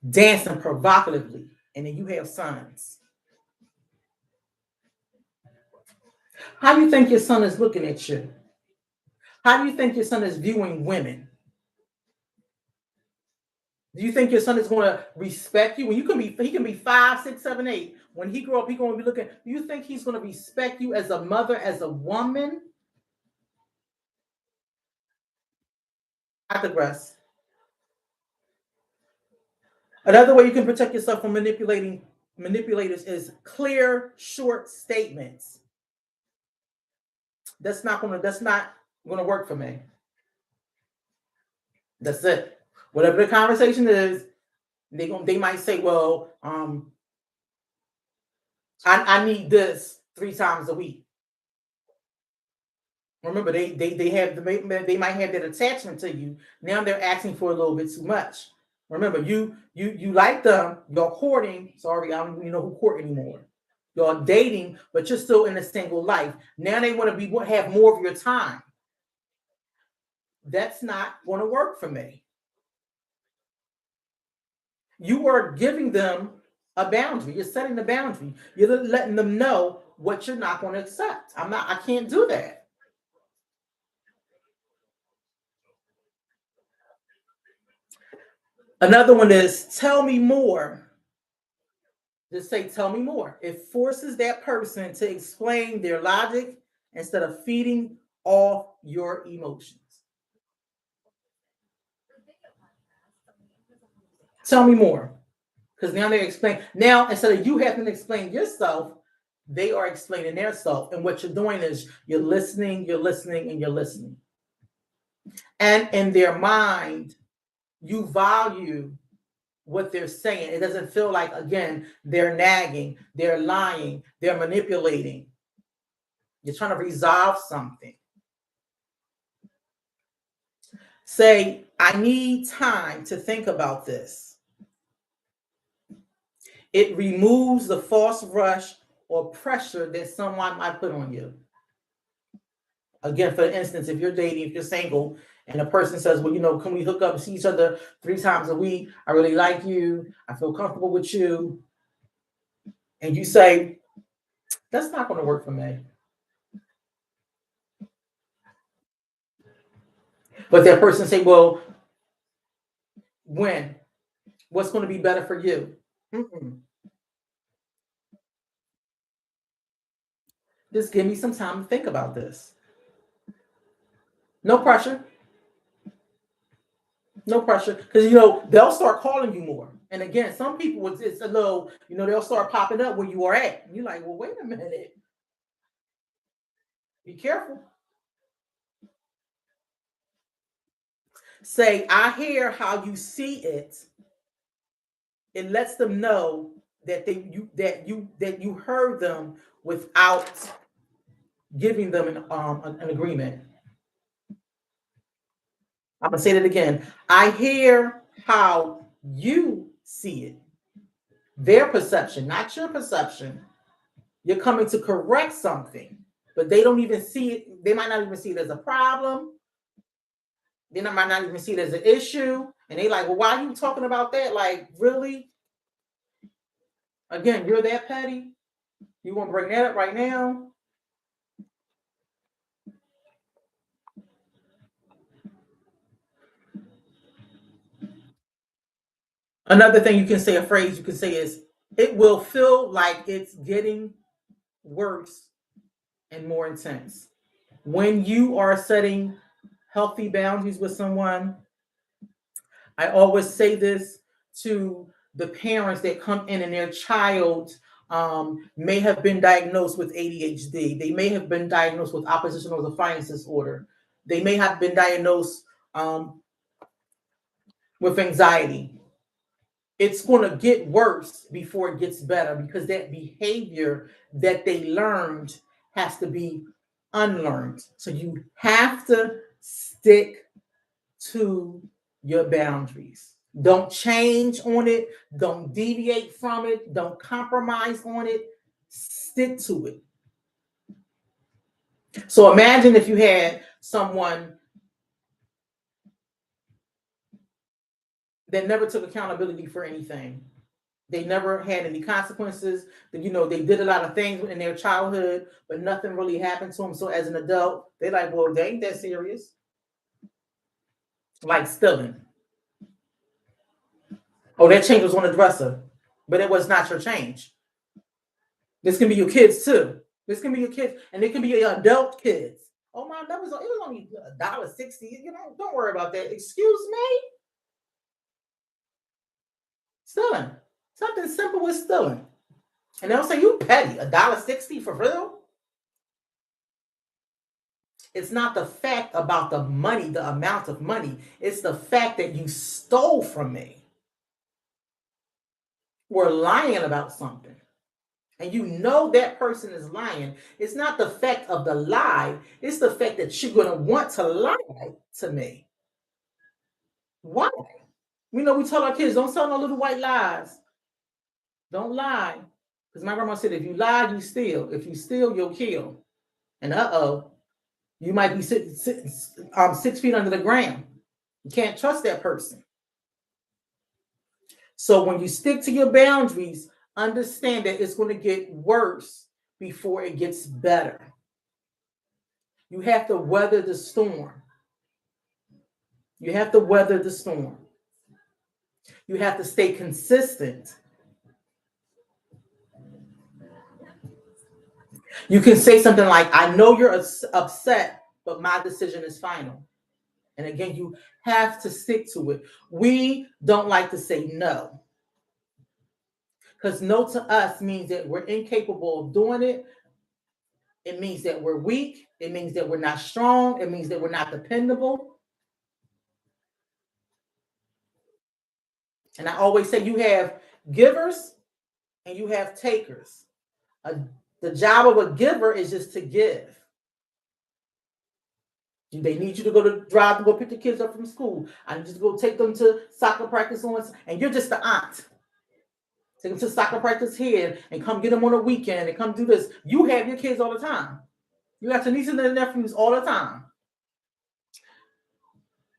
dancing provocatively, and then you have sons. How do you think your son is looking at you? How do you think your son is viewing women? Do you think your son is going to respect you? When he can be 5, 6, 7, 8. When he grow up, he's going to be looking. Do you think he's going to respect you as a mother, as a woman? I digress. Another way you can protect yourself from manipulators is clear, short statements. That's not gonna work for me. That's it. Whatever the conversation is, they might say, well, I need this 3 times a week. Remember, they might have that attachment to you. Now they're asking for a little bit too much. Remember, you like them, you're courting. Sorry, I don't even know who court anymore. You're dating, but you're still in a single life. Now they want to have more of your time. That's not going to work for me. You are giving them a boundary. You're setting the boundary. You're letting them know what you're not going to accept. I can't do that. Another one is tell me more. Just say, tell me more. It forces that person to explain their logic instead of feeding off your emotions. Tell me more. Because now they explain. Now, instead of you having to explain yourself, they are explaining their self. And what you're doing is you're listening, and you're listening. And in their mind, you value what they're saying. It doesn't feel like, again, they're nagging, they're lying, they're manipulating. You're trying to resolve something. Say, I need time to think about this. It removes the false rush or pressure that someone might put on you. Again, for instance, if you're dating, if you're single, and a person says, well, can we hook up and see each other 3 times a week? I really like you. I feel comfortable with you. And you say, that's not going to work for me. But that person say, well, when? What's going to be better for you? Mm-mm. Just give me some time to think about this. No pressure. No pressure. Because, they'll start calling you more. And again, some people, it's a little, they'll start popping up where you are at. And you're like, well, wait a minute. Be careful. Say, I hear how you see it. It lets them know that you heard them without giving them an agreement. I'm gonna say that again. I hear how you see it. Their perception, not your perception. You're coming to correct something, but they don't even see it. They might not even see it as a problem. They might not even see it as an issue. And they like, well, why are you talking about that? Like, really? Again, you're that petty? You want to bring that up right now? Another thing you can say, a phrase you can say is, it will feel like it's getting worse and more intense. When you are setting healthy boundaries with someone, I always say this to the parents that come in and their child may have been diagnosed with ADHD. They may have been diagnosed with oppositional defiance disorder. They may have been diagnosed with anxiety. It's going to get worse before it gets better, because that behavior that they learned has to be unlearned. So you have to stick to your boundaries. Don't change on it. Don't deviate from it. Don't compromise on it. Stick to it. So imagine if you had someone that never took accountability for anything. They never had any consequences. They did a lot of things in their childhood, but nothing really happened to them. So as an adult, they're like, well, they ain't that serious. Like stealing. Oh, that change was on the dresser, but it was not your change. This can be your kids too. This can be your kids, and it can be your adult kids. Oh my, it was only $1.60. Don't worry about that. Excuse me? Stealing. Something simple with stealing. And they'll say, you petty, $1.60 for real? It's not the fact about the money, the amount of money. It's the fact that you stole from me. We're lying about something. And that person is lying. It's not the fact of the lie. It's the fact that you're going to want to lie to me. Why? We tell our kids, don't tell no little white lies. Don't lie. Because my grandma said, if you lie, you steal. If you steal, you'll kill. And you might be 6 feet under the ground. You can't trust that person. So when you stick to your boundaries, understand that it's going to get worse before it gets better. You have to weather the storm. You have to weather the storm. You have to stay consistent. You can say something like, I know you're upset, but my decision is final. And again, you have to stick to it. We don't like to say no. Because no to us means that we're incapable of doing it. It means that we're weak. It means that we're not strong. It means that we're not dependable. And I always say you have givers and you have takers. The job of a giver is just to give. They need you to go to drive to go pick the kids up from school. I need you to go take them to soccer practice and you're just the aunt. Take them to soccer practice here and come get them on a weekend and come do this. You have your kids all the time. You got your nieces and nephews all the time.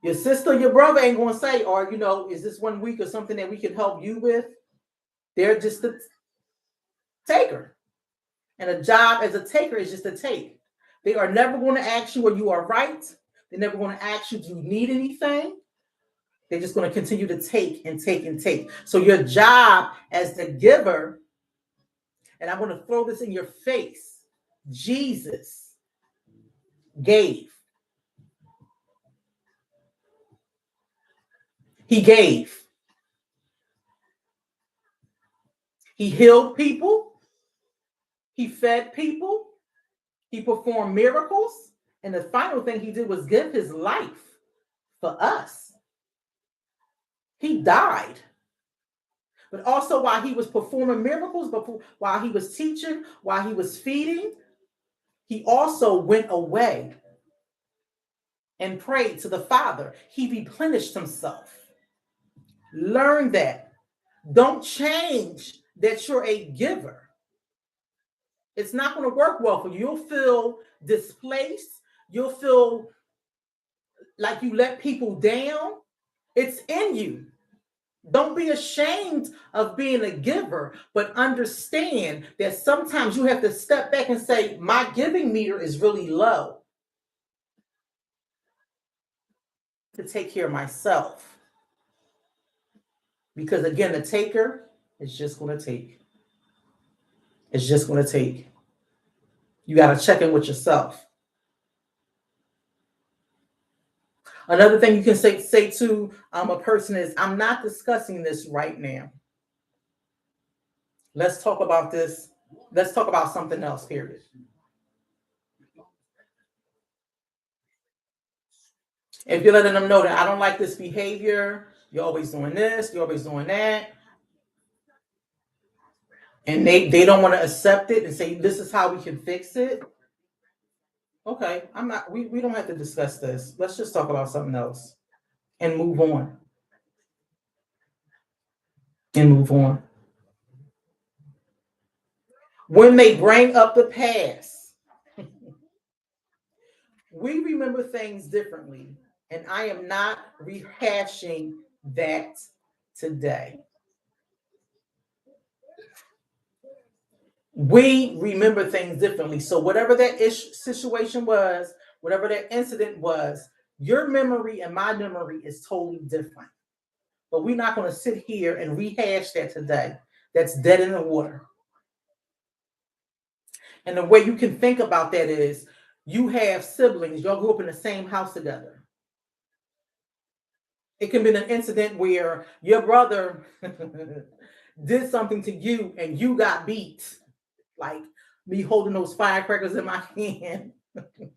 Your sister, your brother ain't going to say, or, is this 1 week or something that we can help you with? They're just a taker. And a job as a taker is just a take. They are never going to ask you whether you are right. They're never going to ask you, do you need anything? They're just going to continue to take and take and take. So your job as the giver, and I'm going to throw this in your face, Jesus gave. He gave. He healed people. He fed people. He performed miracles. And the final thing he did was give his life for us. He died. But also while he was performing miracles, while he was teaching, while he was feeding, he also went away and prayed to the Father. He replenished himself. Learn that. Don't change that you're a giver. It's not going to work well for you. You'll feel displaced. You'll feel like you let people down. It's in you. Don't be ashamed of being a giver, but understand that sometimes you have to step back and say, my giving meter is really low to take care of myself. Because again, the taker is just going to take. It's just going to take. You got to check in with yourself. Another thing you can say to a person is, I'm not discussing this right now. Let's talk about this. Let's talk about something else, period. If you're letting them know that I don't like this behavior, you're always doing this, you're always doing that, and they don't want to accept it and say, this is how we can fix it. Okay, we don't have to discuss this. Let's just talk about something else and move on. And move on. When they bring up the past, we remember things differently. And I am not rehashing that today. We remember things differently. So whatever that situation was, whatever that incident was, your memory and my memory is totally different. But we're not going to sit here and rehash that today. That's dead in the water. And the way you can think about that is you have siblings, y'all grew up in the same house together. It can be an incident where your brother did something to you and you got beat. Like me holding those firecrackers in my hand.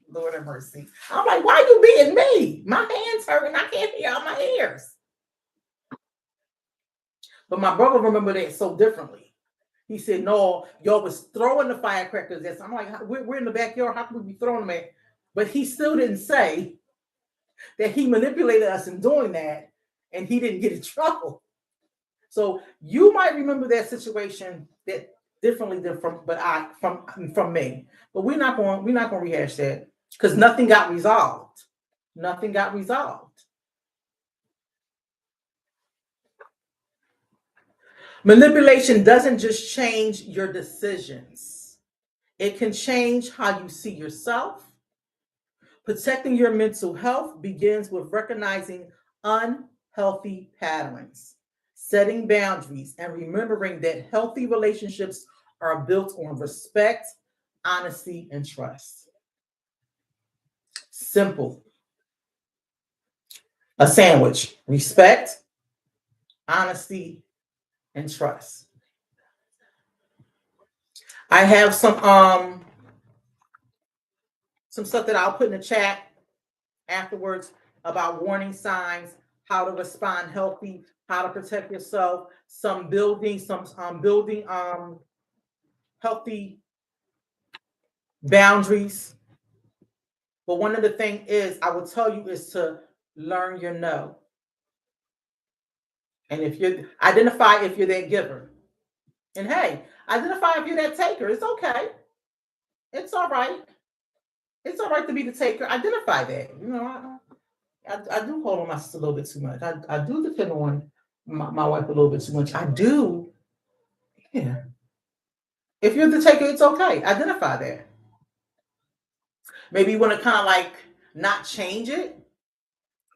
Lord have mercy. I'm like, why are you beating me? My hands hurt and I can't hear out my ears. But my brother remembered it so differently. He said, no, y'all was throwing the firecrackers. I'm like, we're in the backyard. How can we be throwing them at? But he still didn't say that he manipulated us in doing that and he didn't get in trouble. So you might remember that situation that differently than from me. But we're not going to rehash that because nothing got resolved. Nothing got resolved. Manipulation doesn't just change your decisions. It can change how you see yourself. Protecting your mental health begins with recognizing unhealthy patterns, setting boundaries, and remembering that healthy relationships are built on respect, honesty, and trust. Simple. A sandwich. Respect, honesty, and trust. I have some stuff that I'll put in the chat afterwards about warning signs, how to respond healthy, how to protect yourself, some building healthy boundaries. But one of the things is, I will tell you, is to learn your no. And if you identify if you're that giver. And hey, identify if you're that taker. It's okay. It's all right. It's all right to be the taker. Identify that. I do hold on my sister a little bit too much. I do depend on my wife a little bit too much. I do. Yeah. If you're the taker, it's okay. Identify that. Maybe you want to kind of like not change it,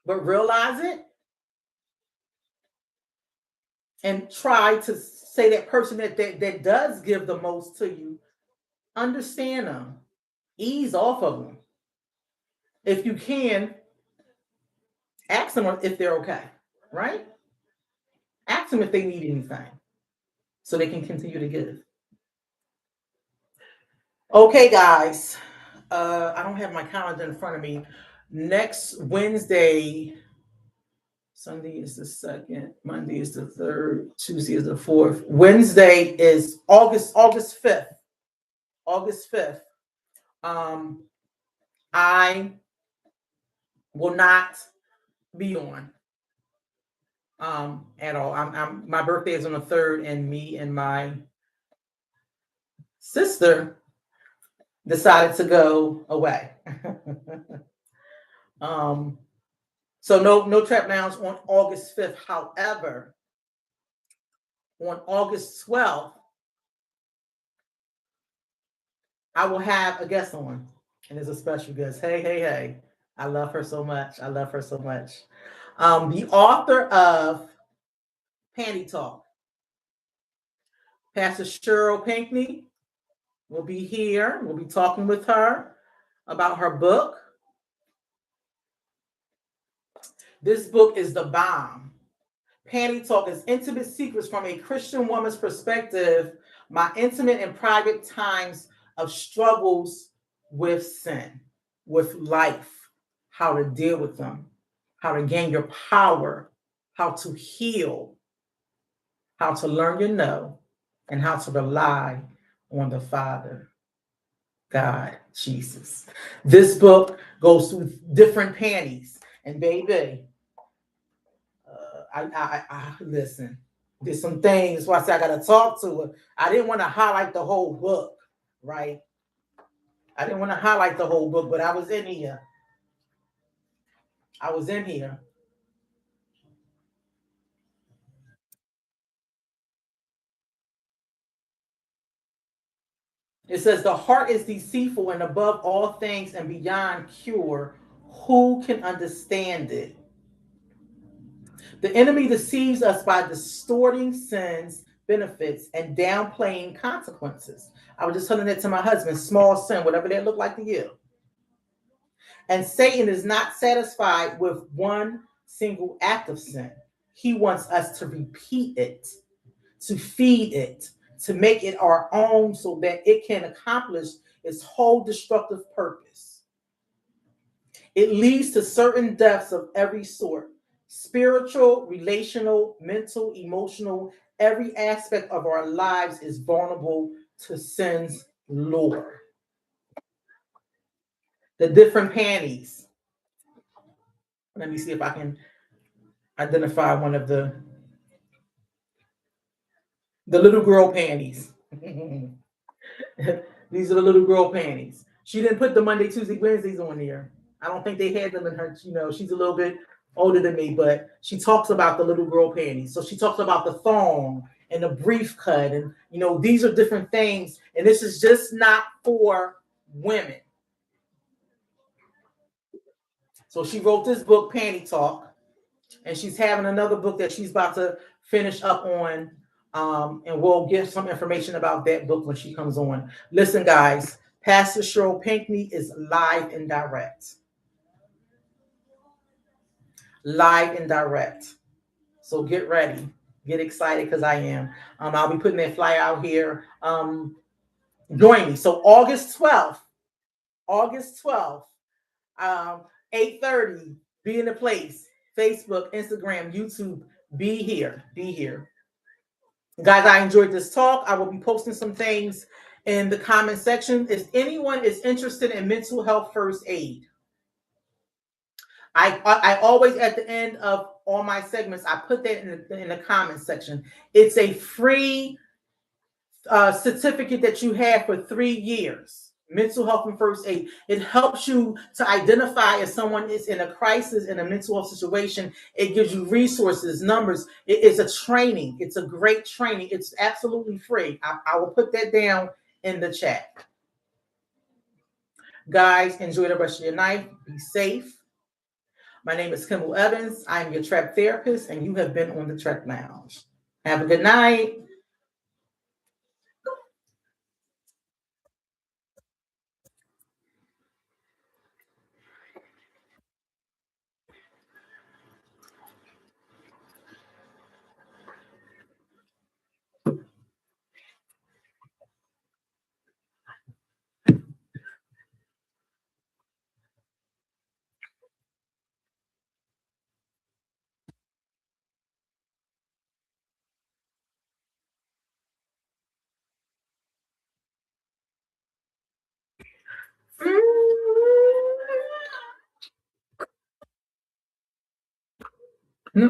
but realize it and try to say that person that does give the most to you, understand them, ease off of them. If you can, ask them if they're okay, right? Ask them if they need anything so they can continue to give. Okay, guys. I don't have my calendar in front of me. Next Wednesday, Sunday is the 2nd, Monday is the 3rd, Tuesday is the 4th. Wednesday is August 5th. August 5th. I will not be on at all. My birthday is on the 3rd, and me and my sister decided to go away. So no trap lounge on August 5th. However, on August 12th, I will have a guest on, and it's a special guest. Hey. I love her so much. I love her so much. The author of Panty Talk, Pastor Cheryl Pinckney, will be here. We'll be talking with her about her book. This book is the bomb. Panty Talk is intimate secrets from a Christian woman's perspective, my intimate and private times of struggles with sin, with life, how to deal with them, how to gain your power, how to heal, how to learn your no, and how to rely on the Father, God, Jesus. This book goes through different panties. And baby, I listen. There's some things. That's why I said I got to talk to her. I didn't want to highlight the whole book, right? I didn't want to highlight the whole book, but I was in here. It says, the heart is deceitful and above all things and beyond cure. Who can understand it? The enemy deceives us by distorting sin's benefits and downplaying consequences. I was just telling that to my husband, small sin, whatever that looked like to you. And Satan is not satisfied with one single act of sin. He wants us to repeat it, to feed it, to make it our own so that it can accomplish its whole destructive purpose. It leads to certain deaths of every sort: spiritual, relational, mental, emotional. Every aspect of our lives is vulnerable to sin's lure. The different panties. Let me see if I can identify one of the little girl panties. These are the little girl panties. She didn't put the Monday, Tuesday, Wednesdays on there. I don't think they had them in her. She's a little bit older than me, but she talks about the little girl panties. So she talks about the thong and the brief cut, and these are different things. And this is just not for women. So she wrote this book, Panty Talk, and she's having another book that she's about to finish up on. And we'll give some information about that book when she comes on. Listen, guys, Pastor Cheryl Pinckney is live and direct. Live and direct. So get ready. Get excited, because I am. I'll be putting that flyer out here. Join me. So August 12th, 8:30, be in the place. Facebook, Instagram, YouTube, be here. Guys, I enjoyed this talk. I will be posting some things in the comment section. If anyone is interested in mental health first aid, I always at the end of all my segments, I put that in the comment section. It's a free certificate that you have for 3 years. Mental health and first aid. It helps you to identify if someone is in a crisis in a mental health situation. It gives you resources, numbers. It is a training. It's a great training. It's absolutely free. I will put that down in the chat. Guys, enjoy the rest of your night. Be safe. My name is Kimble Evans. I am your Trap Therapist, and you have been on the Trap Lounge. Have a good night.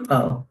Oh.